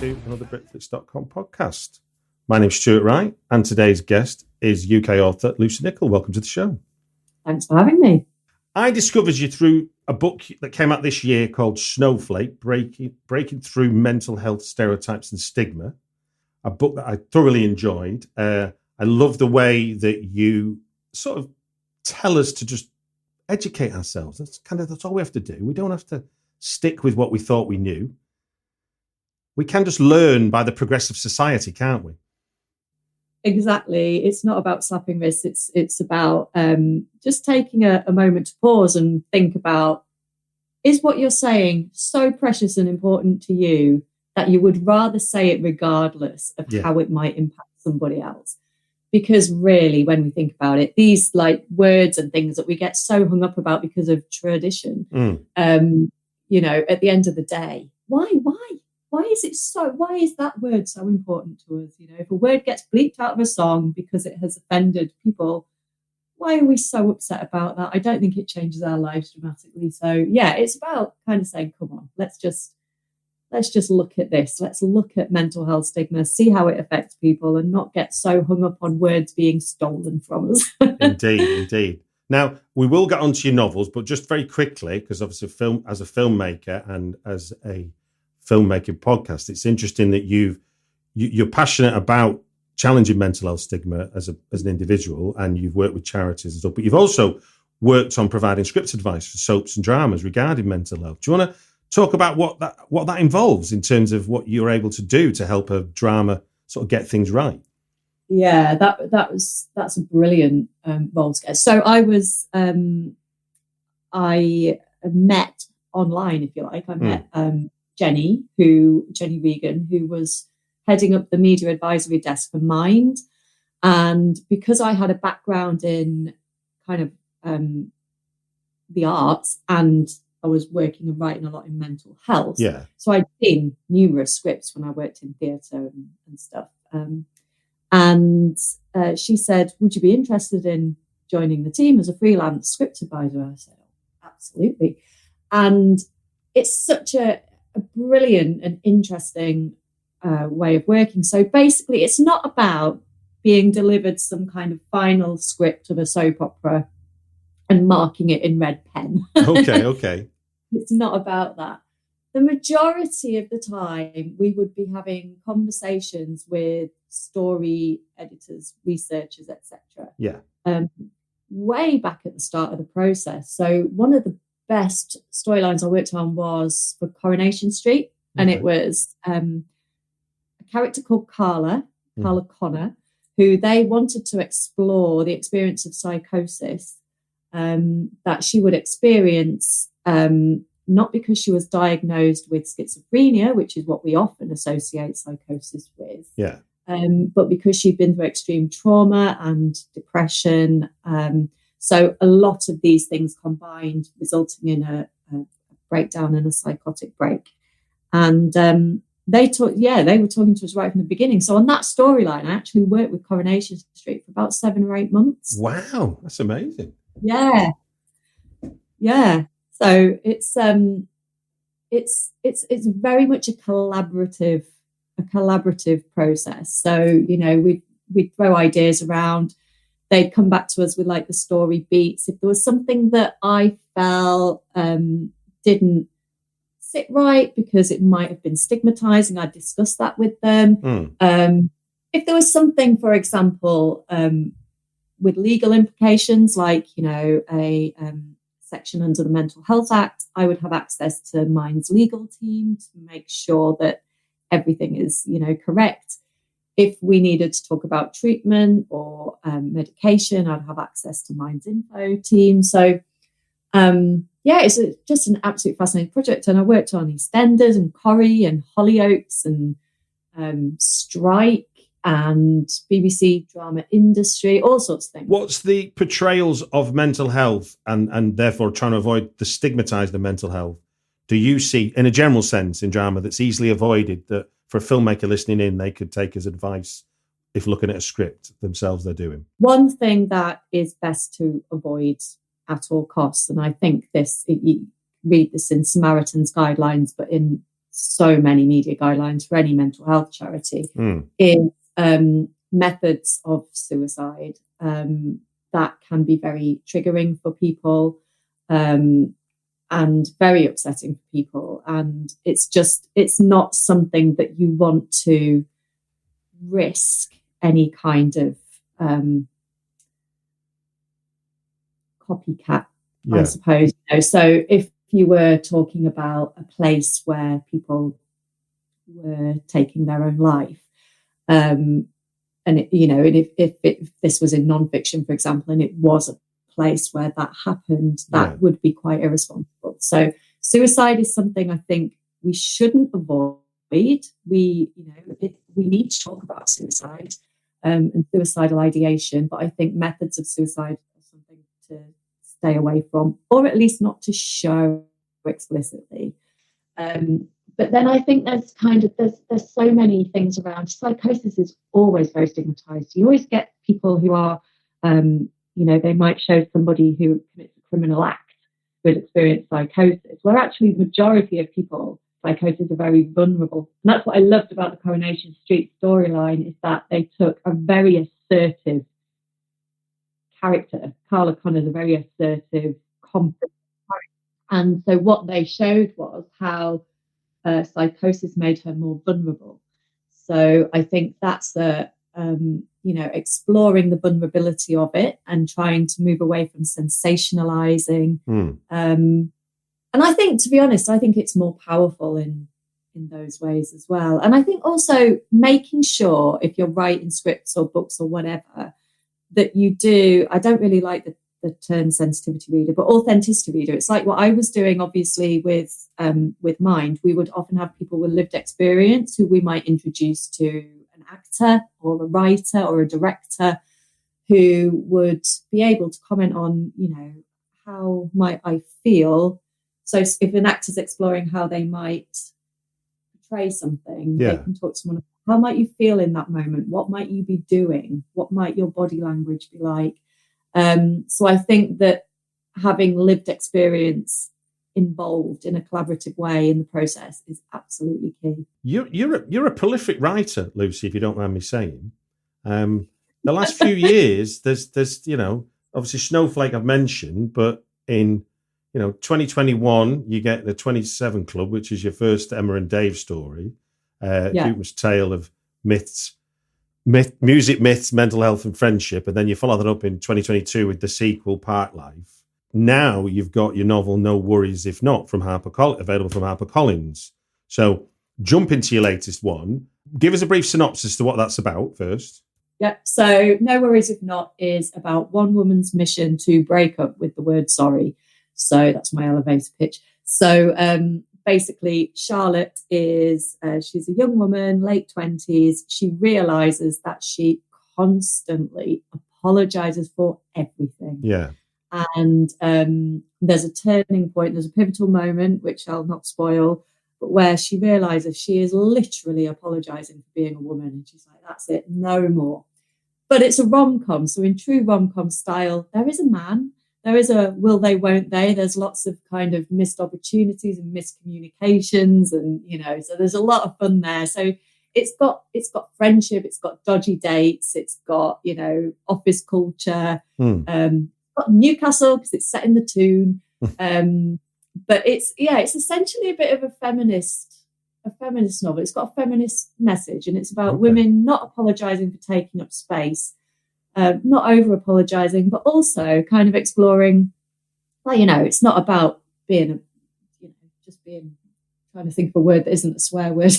to another Britflicks.com podcast. My name's Stuart Wright, and today's guest is UK author Lucy Nichol. Welcome to the show. Thanks for having me. I discovered you through a book that came out this year called SNOWFLAKE, Breaking Through Mental Health Stereotypes and Stigma, a book that I thoroughly enjoyed. I love the way that you sort of tell us to just educate ourselves. That's all we have to do. We don't have to stick with what we thought we knew. We can just learn by the progress of society, can't we? Exactly. It's not about slapping wrists. It's about just taking a moment to pause and think about, is what you're saying so precious and important to you that you would rather say it regardless of how it might impact somebody else? Because really, when we think about it, these like words and things that we get so hung up about because of tradition, you know, at the end of the day, why is that word so important to us? You know, if a word gets bleeped out of a song because it has offended people, why are we so upset about that? I don't think it changes our lives dramatically. So yeah, it's about kind of saying, come on, let's just look at this. Let's look at mental health stigma, see how it affects people, and not get so hung up on words being stolen from us. Indeed. Now, we will get onto your novels, but just very quickly, because obviously as a filmmaker and as a filmmaking podcast, it's interesting that you're passionate about challenging mental health stigma as an individual, and you've worked with charities and stuff, but you've also worked on providing script advice for soaps and dramas regarding mental health. Do you want to talk about what that involves in terms of what you're able to do to help a drama sort of get things right? Yeah, that's a brilliant role to get. So I met online, if you like. I met Jenny Regan, who was heading up the media advisory desk for Mind. And because I had a background in kind of the arts, and I was working and writing a lot in mental health. Yeah. So I'd seen numerous scripts when I worked in theatre and stuff. And she said, would you be interested in joining the team as a freelance script advisor? I said, oh, absolutely. And it's such a brilliant and interesting way of working. So basically, it's not about being delivered some kind of final script of a soap opera and marking it in red pen. Okay. It's not about that. The majority of the time, we would be having conversations with story editors, researchers, etc. Yeah. Way back at the start of the process. So one of the best storylines I worked on was for Coronation Street, and it was a character called Carla Connor, who they wanted to explore the experience of psychosis that she would experience, not because she was diagnosed with schizophrenia, which is what we often associate psychosis with, but because she'd been through extreme trauma and depression. So a lot of these things combined, resulting in a breakdown and a psychotic break. And they were talking to us right from the beginning. So on that storyline, I actually worked with Coronation Street for about 7 or 8 months. Wow, that's amazing. Yeah. So it's very much a collaborative process. So, you know, we'd throw ideas around. They'd come back to us with like the story beats. If there was something that I felt didn't sit right because it might have been stigmatizing, I'd discuss that with them. If there was something, for example, with legal implications, like, you know, a section under the Mental Health Act, I would have access to Mind's legal team to make sure that everything is, you know, correct. If we needed to talk about treatment or medication, I'd have access to Mind's info team. So, it's just an absolutely fascinating project. And I worked on EastEnders and Corrie and Hollyoaks and Strike and BBC drama industry, all sorts of things. What's the portrayals of mental health and therefore trying to avoid the stigmatized of mental health? Do you see, in a general sense, in drama that's easily avoided, that for a filmmaker listening in, they could take as advice if looking at a script themselves they're doing? One thing that is best to avoid at all costs, and I think you read this in Samaritan's guidelines, but in so many media guidelines for any mental health charity, is methods of suicide that can be very triggering for people and very upsetting for people. And it's not something that you want to risk any kind of copycat, I suppose. So if you were talking about a place where people were taking their own life, and if this was in non-fiction, for example, and it was a place where that happened, that would be quite irresponsible. So suicide is something I think we shouldn't avoid. We need to talk about suicide and suicidal ideation, but I think methods of suicide are something to stay away from, or at least not to show explicitly. But then I think there's so many things around. Psychosis is always very stigmatized. You always get people who are, they might show somebody who commits a criminal act who has experienced psychosis, where actually the majority of people, psychosis, are very vulnerable. And that's what I loved about the Coronation Street storyline, is that they took a very assertive character. Carla Connor's a very assertive, confident character. And so what they showed was how psychosis made her more vulnerable. So I think that's exploring the vulnerability of it and trying to move away from sensationalizing. And I think, to be honest, it's more powerful in those ways as well. And I think also making sure, if you're writing scripts or books or whatever, that you do, I don't really like the term sensitivity reader, but authenticity reader. It's like what I was doing, obviously, with Mind. We would often have people with lived experience who we might introduce to an actor or a writer or a director, who would be able to comment on, how might I feel. So if an actor's exploring how they might portray something, they can talk to someone. How might you feel in that moment? What might you be doing? What might your body language be like? So I think that having lived experience involved in a collaborative way in the process is absolutely key. You're a prolific writer, Lucy, if you don't mind me saying. The last few years, there's obviously Snowflake I've mentioned, but in 2021 you get the 27 Club, which is your first Emma and Dave story, Humorous Tale of music myths, mental health and friendship, and then you follow that up in 2022 with the sequel PARKLIFE. Now you've got your novel No Worries If Not available from HarperCollins. So jump into your latest one. Give us a brief synopsis to what that's about first. Yeah, so No Worries If Not is about one woman's mission to break up with the word sorry. So that's my elevator pitch. So basically, Charlotte is, she's a young woman, late 20s. She realizes that she constantly apologizes for everything. Yeah. And there's a turning point, there's a pivotal moment, which I'll not spoil, but where she realizes she is literally apologizing for being a woman. And she's like, that's it, no more. But it's a rom-com. So in true rom-com style, there is a man. There is a will they, won't they. There's lots of kind of missed opportunities and miscommunications, and so there's a lot of fun there. So it's got friendship, it's got dodgy dates, it's got office culture, got Newcastle because it's set in the Toon, but it's essentially a bit of a feminist novel. It's got a feminist message, and it's about women not apologising for taking up space. Not over apologizing, but also kind of exploring, it's not about being trying to think of a word that isn't a swear word.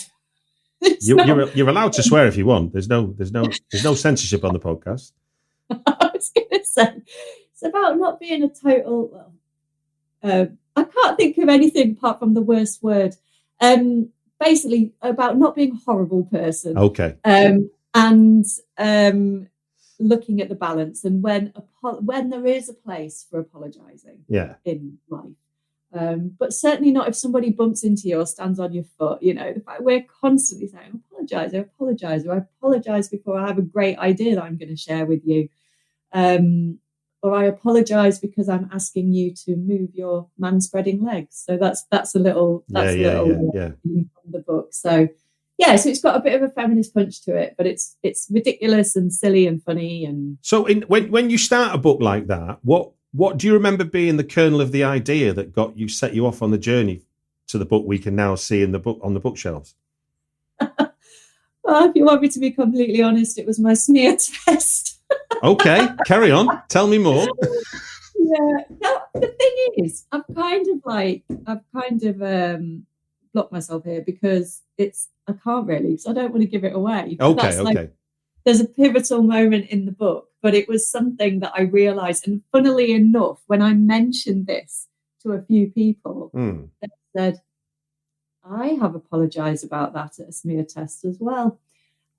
You're allowed to swear if you want. There's no censorship on the podcast. I was going to say, it's about not being a total, I can't think of anything apart from the worst word. Basically about not being a horrible person. Okay. And looking at the balance, and when there is a place for apologising in life, but certainly not if somebody bumps into you or stands on your foot. The fact we're constantly saying, I apologise before I have a great idea that I'm going to share with you. or I apologize because I'm asking you to move your man-spreading legs. So that's a little from the book. So yeah, so it's got a bit of a feminist punch to it, but it's ridiculous and silly and funny. And so when you start a book like that, what do you remember being the kernel of the idea that set you off on the journey to the book we can now see on the bookshelves? Well, if you want me to be completely honest, it was my smear test. Okay, carry on. Tell me more. Yeah. No, the thing is, I've kind of blocked myself here because I can't really, because I don't want to give it away. Okay. There's a pivotal moment in the book, but it was something that I realized. And funnily enough, when I mentioned this to a few people, they said, I have apologized about that at a smear test as well.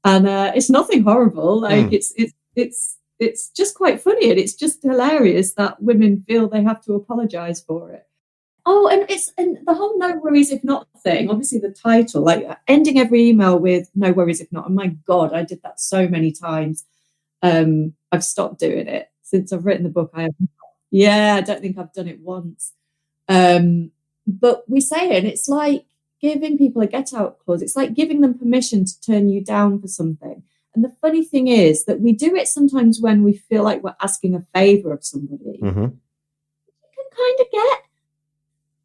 And it's nothing horrible. Like it's just quite funny, and it's just hilarious that women feel they have to apologize for it. Oh, and the whole "no worries if not" thing. Obviously, the title, like ending every email with "no worries if not." And my God, I did that so many times. I've stopped doing it since I've written the book. I don't think I've done it once. But we say it, and it's like giving people a get-out clause. It's like giving them permission to turn you down for something. And the funny thing is that we do it sometimes when we feel like we're asking a favor of somebody. Mm-hmm. You can kind of get.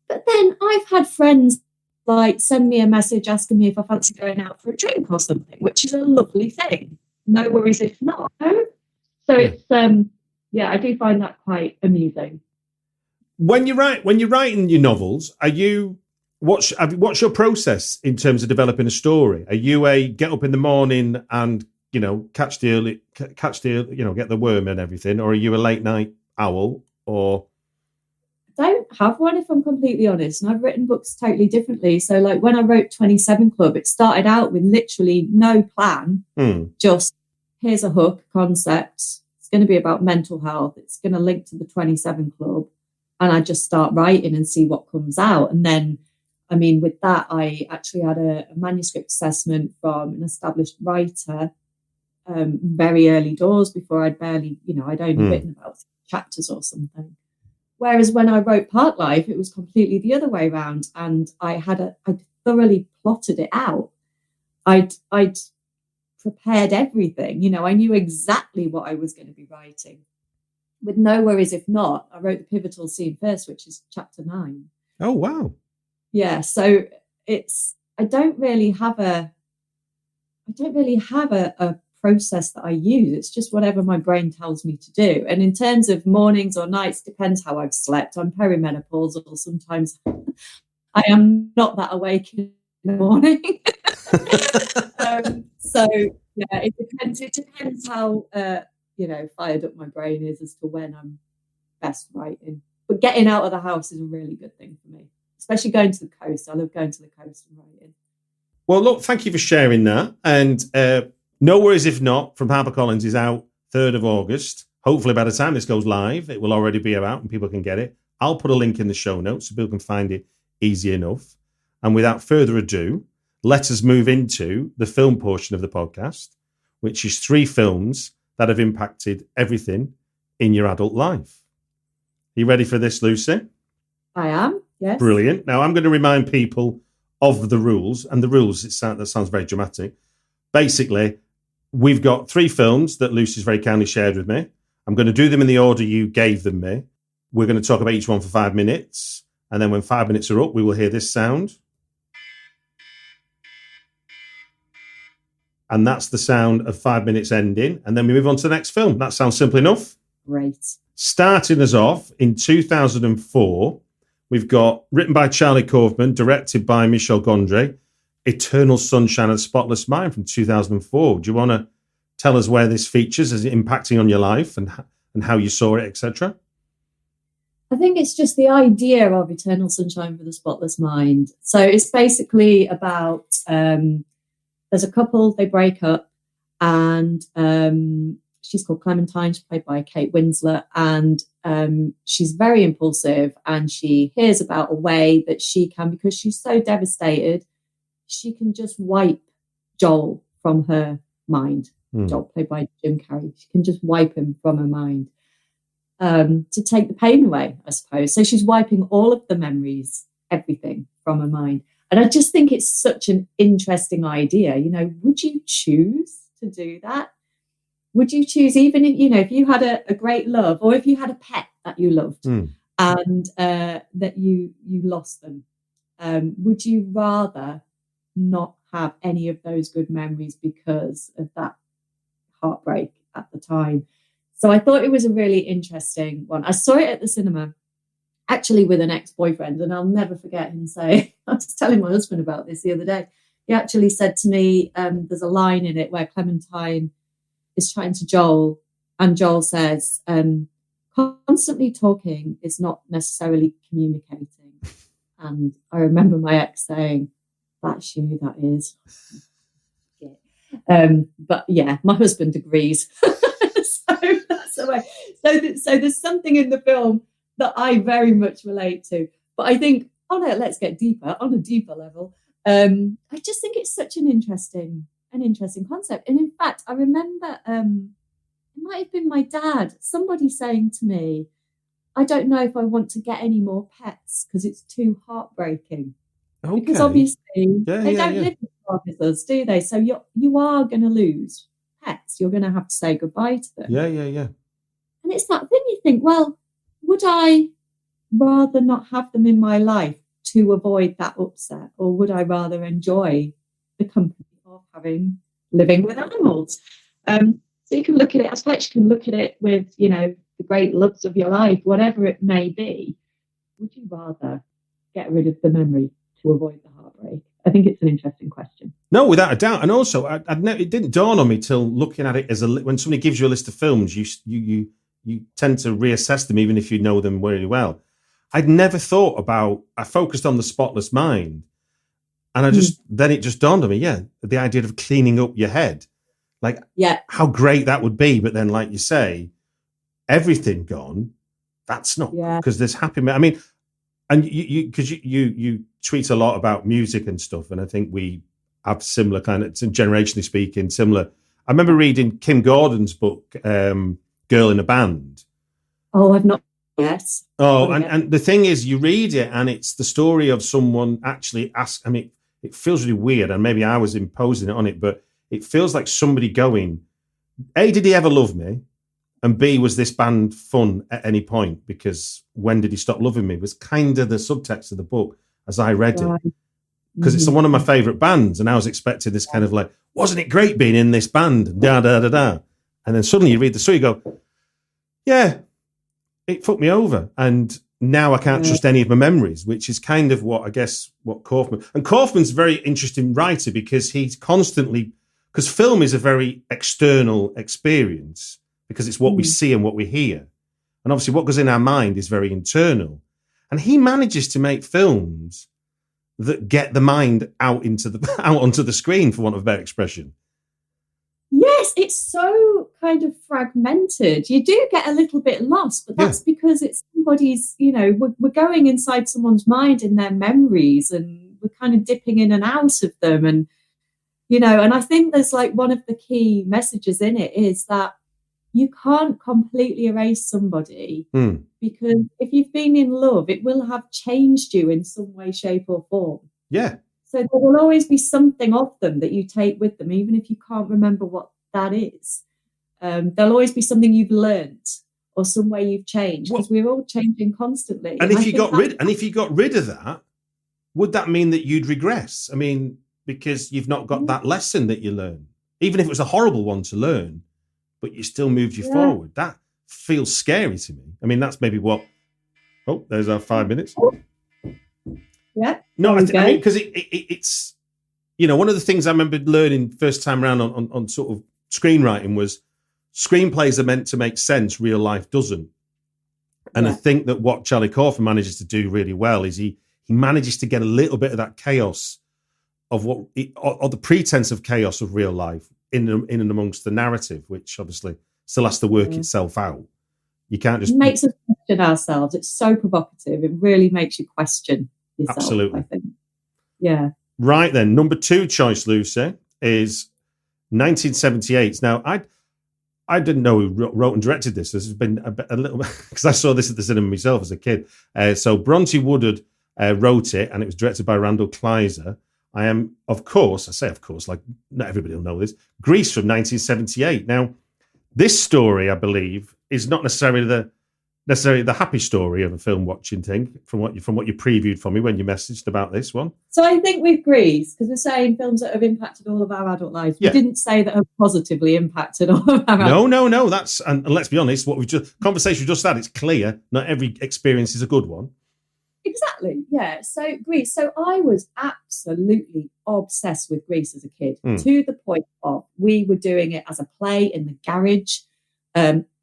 But then I've had friends like send me a message asking me if I fancy going out for a drink or something, which is a lovely thing. No worries if not. So it's I do find that quite amusing. When you're writing your novels, what's your process in terms of developing a story? Are you a get up in the morning and catch the get the worm and everything, or are you a late night owl? Or I don't have one, if I'm completely honest, and I've written books totally differently. So like when I wrote 27 Club, it started out with literally no plan, just here's a hook concept. It's going to be about mental health. It's going to link to the 27 Club, and I just start writing and see what comes out. And then, I mean, with that, I actually had a manuscript assessment from an established writer very early doors before I'd only written about chapters or something. Whereas when I wrote PARKLIFE, it was completely the other way around, and I thoroughly plotted it out. I'd prepared everything. I knew exactly what I was going to be writing. With No Worries If Not, I wrote the pivotal scene first, which is chapter 9. Oh wow! Yeah, so I don't really have a process that I use. It's just whatever my brain tells me to do. And in terms of mornings or nights, depends how I've slept. I'm perimenopausal. Sometimes I am not that awake in the morning. So yeah, it depends. It depends how fired up my brain is as to when I'm best writing. But getting out of the house is a really good thing for me, especially going to the coast. I love going to the coast and writing. Well, look, thank you for sharing that. And No Worries If Not from HarperCollins is out 3rd of August. Hopefully by the time this goes live, it will already be out and people can get it. I'll put a link in the show notes so people can find it easy enough. And without further ado, let us move into the film portion of the podcast, which is 3 films that have impacted everything in your adult life. Are you ready for this, Lucy? I am, yes. Brilliant. Now, I'm going to remind people of the rules. And the rules, that sounds very dramatic. Basically, we've got 3 films that Lucy's very kindly shared with me. I'm going to do them in the order you gave them me. We're going to talk about each one for 5 minutes. And then when 5 minutes are up, we will hear this sound. And that's the sound of 5 minutes ending. And then we move on to the next film. That sounds simple enough. Great. Starting us off in 2004, we've got, written by Charlie Kaufman, directed by Michel Gondry, Eternal Sunshine of the Spotless Mind from 2004. Do you want to tell us where this features? Is it impacting on your life and how you saw it, etc.? I think it's just the idea of Eternal Sunshine for the Spotless Mind. So it's basically about there's a couple, they break up, and she's called Clementine, she's played by Kate Winslet, and she's very impulsive, and she hears about a way that she can, because she's so devastated, she can just wipe Joel from her mind. Joel, played by Jim Carrey. She can just wipe him from her mind. to take the pain away, I suppose. So she's wiping all of the memories, everything from her mind. And I just think it's such an interesting idea. You know, would you choose to do that? Would you choose, even if, you know, if you had a great love, or if you had a pet that you loved and that you lost them, would you rather not have any of those good memories because of that heartbreak at the time? So I thought it was a really interesting one. I saw it at the cinema, actually with an ex-boyfriend, and I'll never forget him saying, I was telling my husband about this the other day. He actually said to me, there's a line in it where Clementine is trying to Joel, and Joel says, constantly talking is not necessarily communicating. And I remember my ex saying, that's you, that is. But yeah, my husband agrees. So that's the way. So there's something in the film that I very much relate to. But I think, let's get deeper, on a deeper level. I just think it's such an interesting concept. And in fact, I remember it might have been my dad, somebody saying to me, I don't know if I want to get any more pets because it's too heartbreaking. Okay. Because obviously they don't live with us, do they? So you are going to lose pets. You're going to have to say goodbye to them. Yeah. And it's that thing you think, well, would I rather not have them in my life to avoid that upset, or would I rather enjoy the company of living with animals? So you can look at it as much. You can look at it with, you know, the great loves of your life, whatever it may be. Would you rather get rid of the memory to avoid the heartbreak? I think it's an interesting question. No, without a doubt. And also, it didn't dawn on me till looking at it as when somebody gives you a list of films, you tend to reassess them even if you know them really well. I'd never thought about. I focused on the spotless mind, and then it just dawned on me. Yeah, the idea of cleaning up your head, how great that would be. But then, like you say, everything gone. That's not because there's happy. I mean, and you tweet a lot about music and stuff, and I think we have similar kind of, generationally speaking, similar. I remember reading Kim Gordon's book, Girl in a Band. Oh, I've not. Yes. And the thing is, you read it, and it's the story of someone actually I mean, it feels really weird, and maybe I was imposing it on it, but it feels like somebody going, A, did he ever love me? And B, was this band fun at any point? Because when did he stop loving me? Was kind of the subtext of the book as I read it. Because it's one of my favourite bands, and I was expecting this kind of like, wasn't it great being in this band? Da, da, da, da. And then suddenly you read the story, you go, yeah, it fucked me over. And now I can't trust any of my memories, which is kind of what Kaufman... And Kaufman's a very interesting writer because he's constantly... Because film is a very external experience because it's what we see and what we hear. And obviously what goes in our mind is very internal. And he manages to make films that get the mind out onto the screen, for want of a better expression. Yes, it's so kind of fragmented. You do get a little bit lost, but that's because it's somebody's, you know, we're going inside someone's mind in their memories, and we're kind of dipping in and out of them. And, you know, and I think there's like one of the key messages in it is that you can't completely erase somebody because if you've been in love, it will have changed you in some way, shape or form. Yeah. So there will always be something of them that you take with them, even if you can't remember what that is. There'll always be something you've learnt or some way you've changed, because we're all changing constantly. And if you got rid of that, would that mean that you'd regress? I mean, because you've not got that lesson that you learn, even if it was a horrible one to learn, but you still moved you forward. That feels scary to me. I mean, that's maybe what. Oh, there's our 5 minutes. Yeah. No, I mean, because it's, you know, one of the things I remember learning first time around on sort of screenwriting was screenplays are meant to make sense. Real life doesn't. And I think that what Charlie Kaufman manages to do really well is he manages to get a little bit of that chaos of or the pretense of chaos of real life in and amongst the narrative, which obviously still has to work itself out. You can't just... It makes us question ourselves. It's so provocative. It really makes you question yourself, absolutely. I think. Yeah. Right then, number 2 choice, Lucy, is 1978. Now, I didn't know who wrote and directed this. This has been a little bit, because I saw this at the cinema myself as a kid. So Bronte Woodard wrote it, and it was directed by Randall Kleiser. I am, of course, like not everybody will know this, Grease from 1978. Now, this story, I believe, is not necessarily the happy story of a film watching thing from what you previewed for me when you messaged about this one. So I think with Grease, because we're saying films that have impacted all of our adult lives, we didn't say that have positively impacted all of our No. That's, and let's be honest, conversation we just had, it's clear not every experience is a good one. Exactly, yeah. So Grease. So I was absolutely obsessed with Grease as a kid, to the point of we were doing it as a play in the garage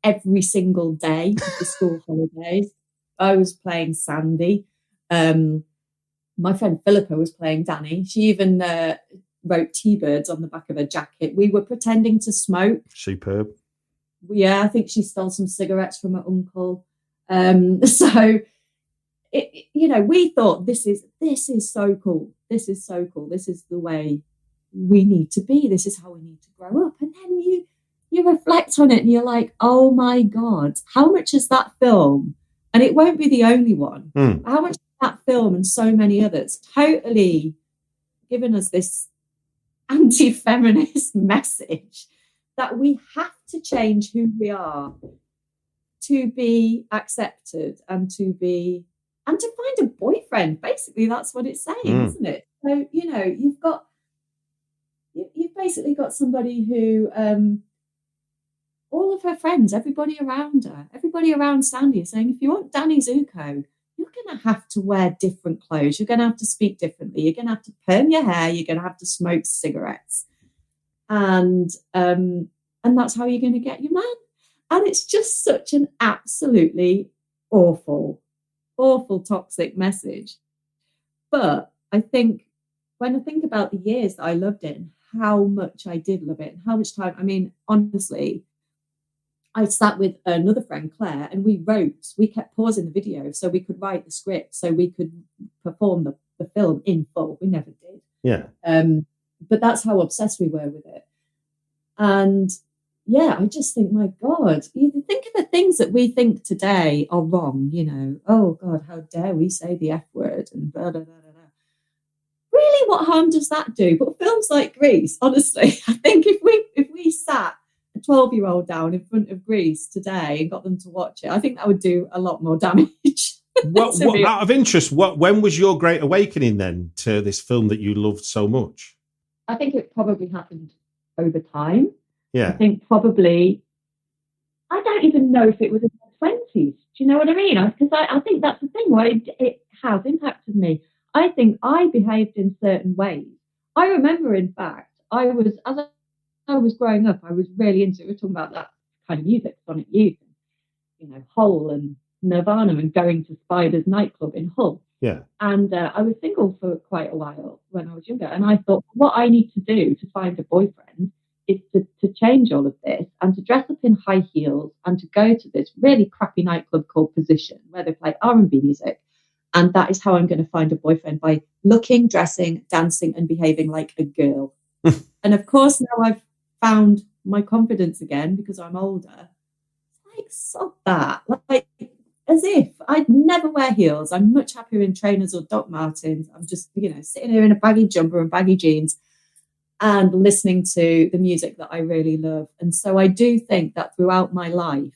every single day of the school holidays. I was playing Sandy. My friend Philippa was playing Danny. She even wrote T-Birds on the back of her jacket. We were pretending to smoke. Superb. Yeah, I think she stole some cigarettes from her uncle. So... we thought this is so cool. This is so cool. This is the way we need to be. This is how we need to grow up. And then you reflect on it and you're like, oh my God, how much is that film? And it won't be the only one. How much is that film and so many others totally given us this anti-feminist message that we have to change who we are to be accepted and to find a boyfriend. Basically, that's what it's saying, isn't it? So, you've basically got somebody who, all of her friends, everybody around her, everybody around Sandy is saying, if you want Danny Zuko, you're going to have to wear different clothes. You're going to have to speak differently. You're going to have to perm your hair. You're going to have to smoke cigarettes. And that's how you're going to get your man. And it's just such an absolutely awful toxic message. But I think when I think about the years that I loved it and how much I did love it and how much time, I mean, honestly, I sat with another friend, Claire, and we kept pausing the video so we could write the script so we could perform the film in full. We never did. Yeah. But that's how obsessed we were with it. And yeah, I just think, my God, you think of the things that we think today are wrong, oh God, how dare we say the F word and blah, blah, blah, blah. Really, what harm does that do? But films like Grease, honestly, I think if we sat a 12-year-old down in front of Grease today and got them to watch it, I think that would do a lot more damage. What out of interest, when was your great awakening then to this film that you loved so much? I think it probably happened over time. Yeah. I think probably, I don't even know if it was in my 20s. Do you know what I mean? Because I think that's the thing where it has impacted me. I think I behaved in certain ways. I remember, in fact, as I was growing up, I was really into, we're talking about that kind of music, Sonic Youth, Hole and Nirvana and going to Spider's nightclub in Hull. Yeah. And I was single for quite a while when I was younger. And I thought, what I need to do to find a boyfriend is to change all of this and to dress up in high heels and to go to this really crappy nightclub called Position where they play R&B music. And that is how I'm going to find a boyfriend, by looking, dressing, dancing and behaving like a girl. And of course, now I've found my confidence again because I'm older. Like, stop that. Like, as if I'd never wear heels. I'm much happier in trainers or Doc Martens. I'm just, sitting here in a baggy jumper and baggy jeans and listening to the music that I really love. And so I do think that throughout my life,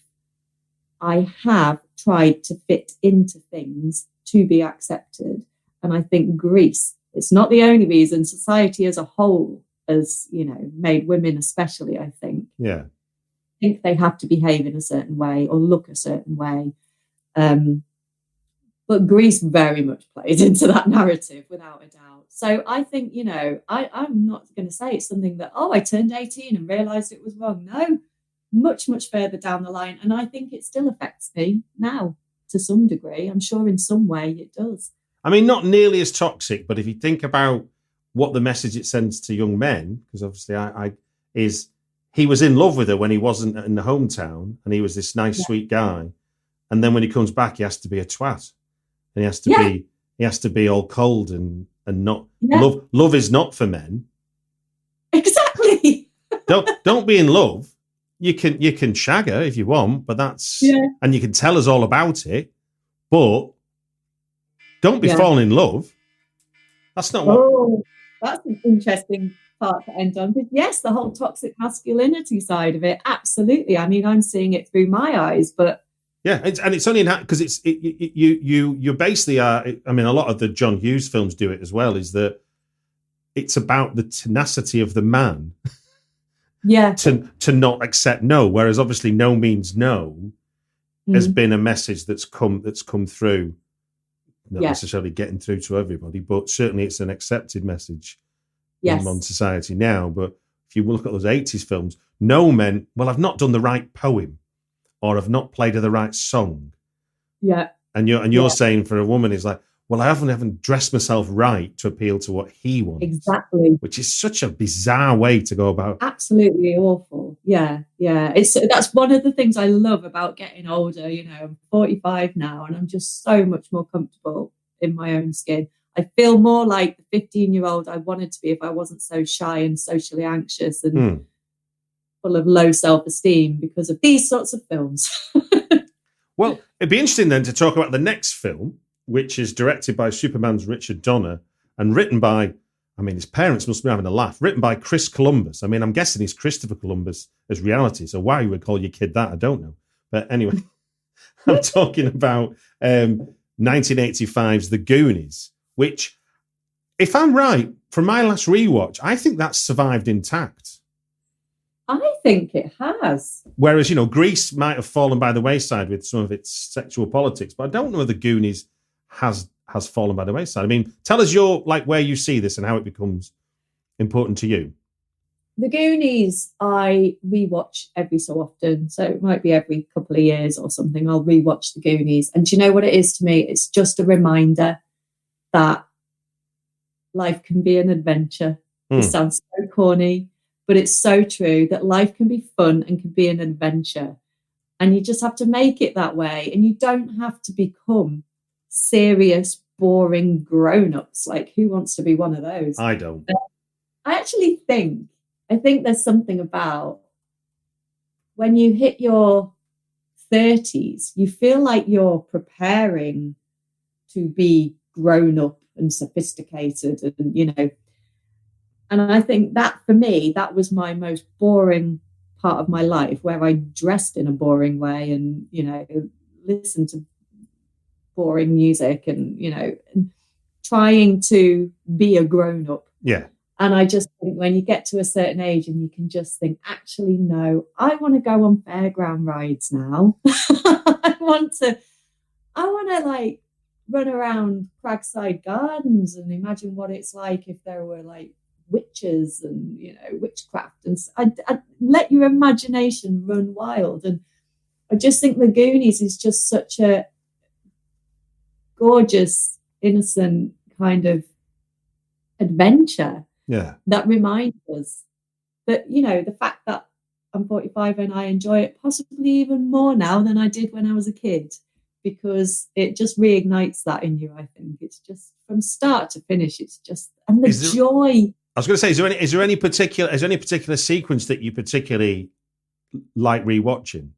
I have tried to fit into things to be accepted. And I think Grease, it's not the only reason. Society as a whole has, made women especially, I think. Yeah. Think they have to behave in a certain way or look a certain way. But Grease very much plays into that narrative without a doubt. So I think, I'm not going to say it's something that, I turned 18 and realised it was wrong. No, much, much further down the line. And I think it still affects me now to some degree. I'm sure in some way it does. I mean, not nearly as toxic, but if you think about what the message it sends to young men, because obviously he was in love with her when he wasn't in the hometown and he was this nice, sweet guy. And then when he comes back, he has to be a twat. And he has to be all cold and not love is not for men. Exactly. Don't be in love. you can shag her if you want, but that's Yeah. and you can tell us all about it, but don't be falling in love. That's not what. Oh, that's an interesting part to end on. But yes, the whole toxic masculinity side of it, absolutely. I mean, I'm seeing it through my eyes, but yeah, it's only because you basically are. I mean, a lot of the John Hughes films do it as well. Is that it's about the tenacity of the man, to not accept no, whereas obviously no means no has been a message that's come through. Not necessarily getting through to everybody, but certainly it's an accepted message in modern society now. But if you look at those 80s films, no meant, well, I've not done the right poem or I've not played the right song. Yeah. And you're saying for a woman is like, well, I haven't dressed myself right to appeal to what he wants. Exactly. Which is such a bizarre way to go about. Absolutely awful. Yeah. That's one of the things I love about getting older. You know, I'm 45 now and I'm just so much more comfortable in my own skin. I feel more like the 15-year-old I wanted to be if I wasn't so shy and socially anxious and full of low self-esteem because of these sorts of films. Well, it'd be interesting then to talk about the next film, which is directed by Superman's Richard Donner and written by, I mean, his parents must be having a laugh, written by Chris Columbus. I mean, I'm guessing he's Christopher Columbus as reality, so why you would call your kid that, I don't know. But anyway, I'm talking about 1985's The Goonies, which, if I'm right, from my last rewatch, I think that's survived intact. I think it has. Whereas, Grease might have fallen by the wayside with some of its sexual politics, but I don't know whether Goonies has fallen by the wayside. I mean, tell us where you see this and how it becomes important to you. The Goonies, I rewatch every so often. So it might be every couple of years or something. I'll rewatch The Goonies. And do you know what it is to me? It's just a reminder that life can be an adventure. It sounds so corny, but it's so true that life can be fun and can be an adventure. And you just have to make it that way. And you don't have to become serious, boring grown-ups. Like, who wants to be one of those? I don't. I actually think there's something about when you hit your 30s, you feel like you're preparing to be grown up and sophisticated and, and I think that for me, that was my most boring part of my life, where I dressed in a boring way and, listened to boring music and, trying to be a grown up. Yeah. And I just think when you get to a certain age and you can just think, actually, no, I want to go on fairground rides now. I want to like run around Cragside Gardens and imagine what it's like if there were like witches and, witchcraft. And I let your imagination run wild. And I just think The Goonies is just such a gorgeous, innocent kind of adventure. Yeah. That reminds us that, the fact that I'm 45 and I enjoy it possibly even more now than I did when I was a kid, because it just reignites that in you. I think it's just from start to finish. It's just, and the joy. I was going to say, is there any particular sequence that you particularly like rewatching?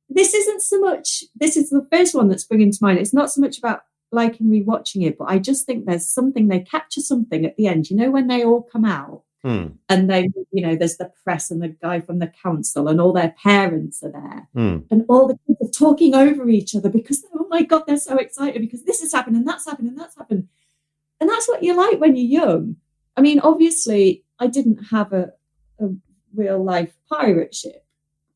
This is the first one that's bringing to mind. It's not so much about liking rewatching it, but I just think there's something, they capture something at the end, when they all come out and they, there's the press and the guy from the council and all their parents are there and all the kids are talking over each other because, oh my God, they're so excited because this has happened and that's happened and that's happened. And that's what you like when you're young. I mean, obviously I didn't have a real life pirate ship.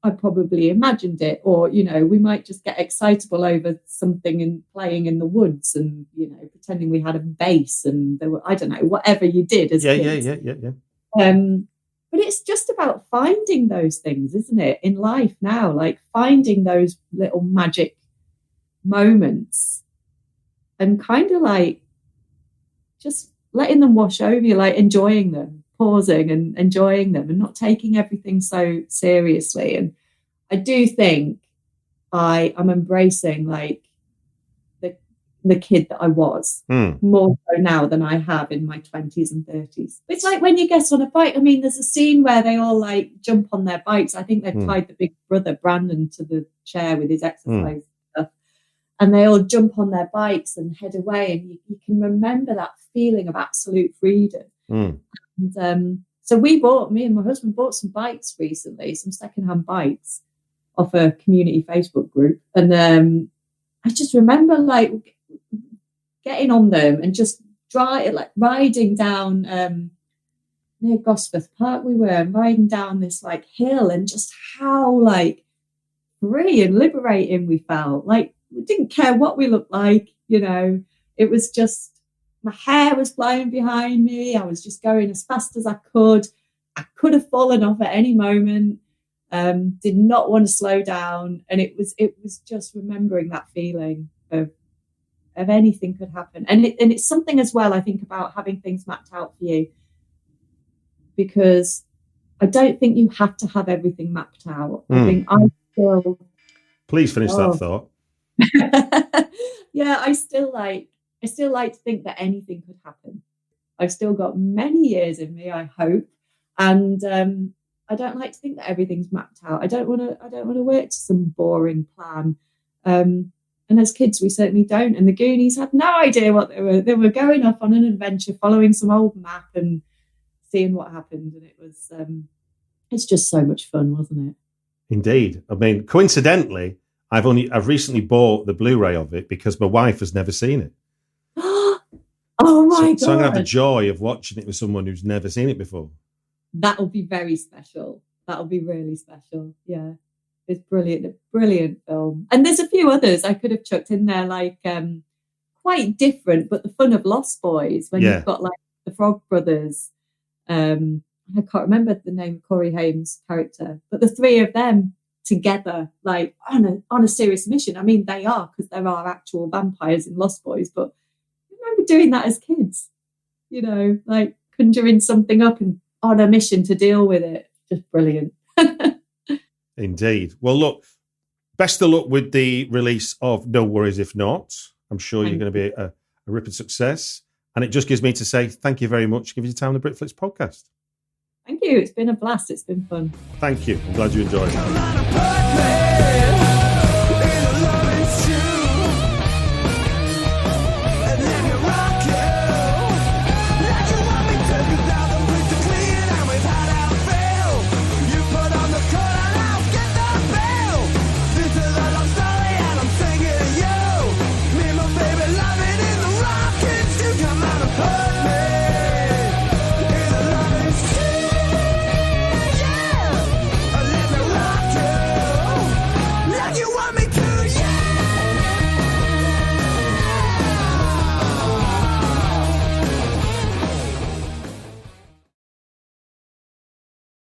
I probably imagined it, or, we might just get excitable over something and playing in the woods and, pretending we had a base and there were, I don't know, whatever you did as kids. Yeah. But it's just about finding those things, isn't it, in life now, like finding those little magic moments and kind of like just letting them wash over you, like enjoying them. Pausing and enjoying them and not taking everything so seriously. And I do think I'm embracing like the the kid that I was, more so now than I have in my 20s and 30s. It's like when you get on a bike. I mean, there's a scene where they all like jump on their bikes. I think they've tied the big brother, Brandon, to the chair with his exercise stuff. And they all jump on their bikes and head away. And you can remember that feeling of absolute freedom. And so me and my husband bought some bikes recently, some secondhand bikes off a community Facebook group. And I just remember like getting on them and just riding down near Gosforth Park riding down this like hill, and just how like free and liberating we felt. Like we didn't care what we looked like, you know. It was just, my hair was flying behind me. I was just going as fast as I could. I could have fallen off at any moment. Did not want to slow down. And it was just remembering that feeling of anything could happen. And it's something as well, I think, about having things mapped out for you, because I don't think you have to have everything mapped out. I think I still... Please finish that thought. Yeah, I still like to think that anything could happen. I've still got many years in me, I hope. And I don't like to think that everything's mapped out. I don't want to work to some boring plan. And as kids, we certainly don't. And the Goonies had no idea what they were. They were going off on an adventure, following some old map and seeing what happened. And it was, it's just so much fun, wasn't it? Indeed. I mean, coincidentally, I've recently bought the Blu-ray of it because my wife has never seen it. Oh my God. So I'm going to have the joy of watching it with someone who's never seen it before. That'll be very special. That'll be really special. Yeah. It's brilliant. A brilliant film. And there's a few others I could have chucked in there, like quite different, but the fun of Lost Boys, when you've got like the Frog Brothers. I can't remember the name of Corey Haim's character, but the three of them together, like on a serious mission. I mean, they are, because there are actual vampires in Lost Boys, but I remember doing that as kids, you know, like conjuring something up and on a mission to deal with it. Just brilliant. Indeed. Well, look, best of luck with the release of No Worries If Not. I'm sure you're going to be a ripping success. And it just gives me to say thank you very much for giving your time on the Britflicks podcast. Thank you. It's been a blast. It's been fun. Thank you. I'm glad you enjoyed it.